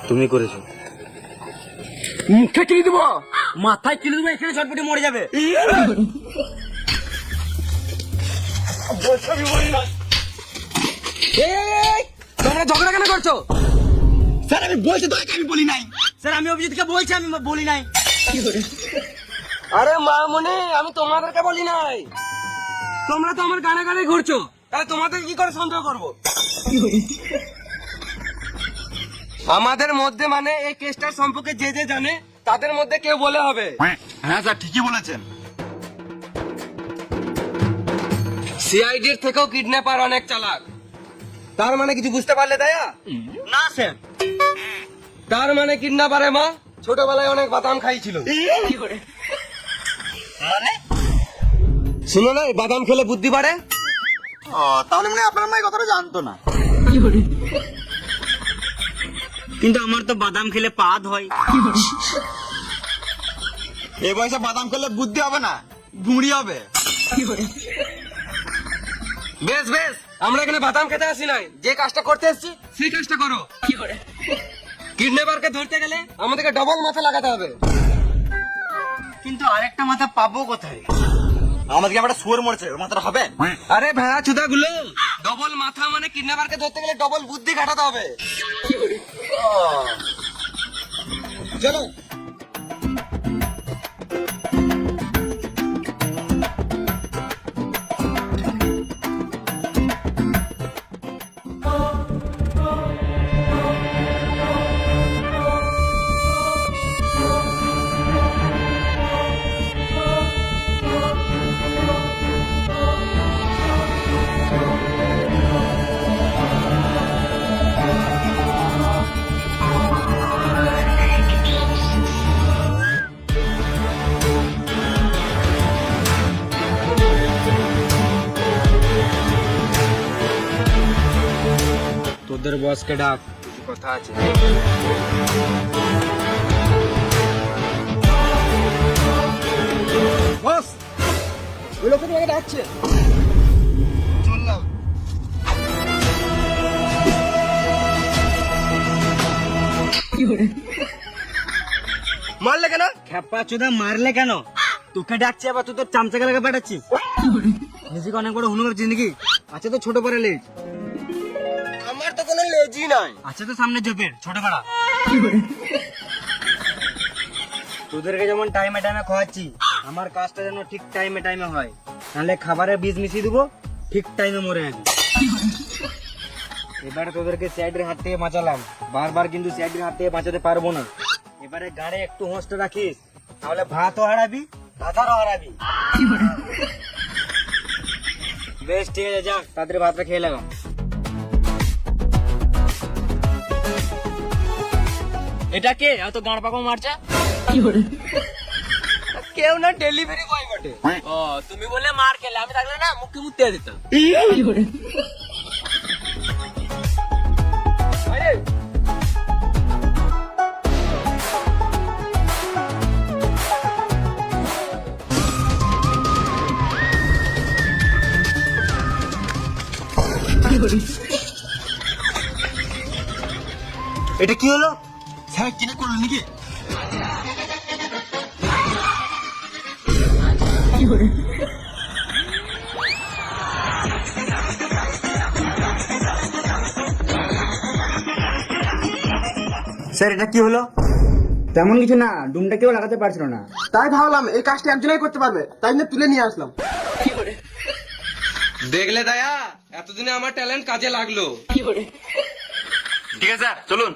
তুমি করেছো। মুখে কিনে দেবো, মাথায় কিনে দেবো, এখানে চটপটে মরে যাবে। তোমরা ঝগড়া কেন করছো? স্যার আমি বলছি তো আমি বলি নাই। স্যার আমি অভিজিৎকে বলছি, আমি বলি নাই। আরে মামুনি, আমি তোমাদেরকে বলি নাই। তোমরা তো আমার গানে গানে ঘুরছো, তাহলে তোমাদের কি করে সন্দেহ করবো? আমাদের মধ্যে মানে এই কেসটার সম্পর্কে যে যে জানে তাদের মধ্যে কেউ বলে হবে। হ্যাঁ স্যার ঠিকই বলেছেন। সিআইডির থেকেও কিডন্যাপার অনেক চালাক। তার মানে কিছু বুঝতে পারলে দয়া? না স্যার। তার মানে কিডন্যাপারে মা ছোটবেলায় অনেক বাদাম খাইছিল। মানে শুনো না, এই বাদাম খেলে বুদ্ধি বাড়ে। ও তাহলে মানে আপনার মা এই কথাটা জানতো না। কিন্তু আমার তো বাদাম খেলে পাদ হয়। এই বয়সে বাদাম খেলে বুদ্ধি হবে না, গুঁড়ি হবে। বেশ বেশ, আমরা এখানে বাদাম খেতে আসি নাই, যে কাজটা করতে এসেছি সেই কাজটা করো। কিডন্যাপারকে ধরতে গেলে আমাদেরকে ডবল মাথা লাগাতে হবে। কিন্তু আরেকটা মাথা পাবো কোথায়? আমাদেরকে একটা শুয়োর মরছে, ওর মাথাটা হবে? আরে ভেড়া চুদা গুলো, ডবল মাথা মানে কিডন্যাপারকে ধরতে গেলে ডবল বুদ্ধি খাটাতে হবে। চলো। তোদের বসকে ডাক, কিছু কথা আছে। বস, ওই লোকটা তোমাকে ডাকছে। চললাম। মারলে কেন? খেপা চোদা মারলে কেন? তোকে ডাকছে, আবার তুই তোর চামচাকে লাগা পাঠাচ্ছিস। নিজেকে অনেক বড় হুনুর জিন্দগি আছে তো, ছোট পরে লেজ আমার তো কোনো লেজি নাই। আছে তো সামনে জোপের ছোট পাড়া। তোদেরকে যেমন টাইমে টাইমে খাওয়াচ্ছি, আমার কাজটা যেন ঠিক টাইমে টাইমে হয়, নাহলে খাবারে বীজ মিশিয়ে দেবো, ঠিক টাইমে মরে যাবি। এবারে তোদেরকে স্যাডের হাত থেকে বাঁচালাম, বারবার কিন্তু স্যাডের হাত থেকে বাঁচাতে পারবো না। এবারে গাড়ে একটু হোঁশটা রাখিস, তাহলে ভাতও হারাবি, ভাতারও হারাবি। বেশ ঠিক আছে, যা তাদের ভাতটা খেয়ে লাগা। এটা কে এত গাঁড় পাকা মারছে? কেউ না, ডেলিভারি বয় বটে। ও তুমি বললে মার খেলে, আমি থাকলে না মুখে মুতে দিতাম। আরে এটা কি হলো? স্যার কিনে করলো নাকি? স্যার এটা কি হলো? তেমন কিছু না, ডুমটা কেউ লাগাতে পারছিল না। তাই ভাবলাম এই কাজটা একজনই করতে পারবে, তাই না তুলে নিয়ে আসলাম। দেখলে দয়া, এতদিনে আমার ট্যালেন্ট কাজে লাগলো। ঠিক আছে স্যার চলুন।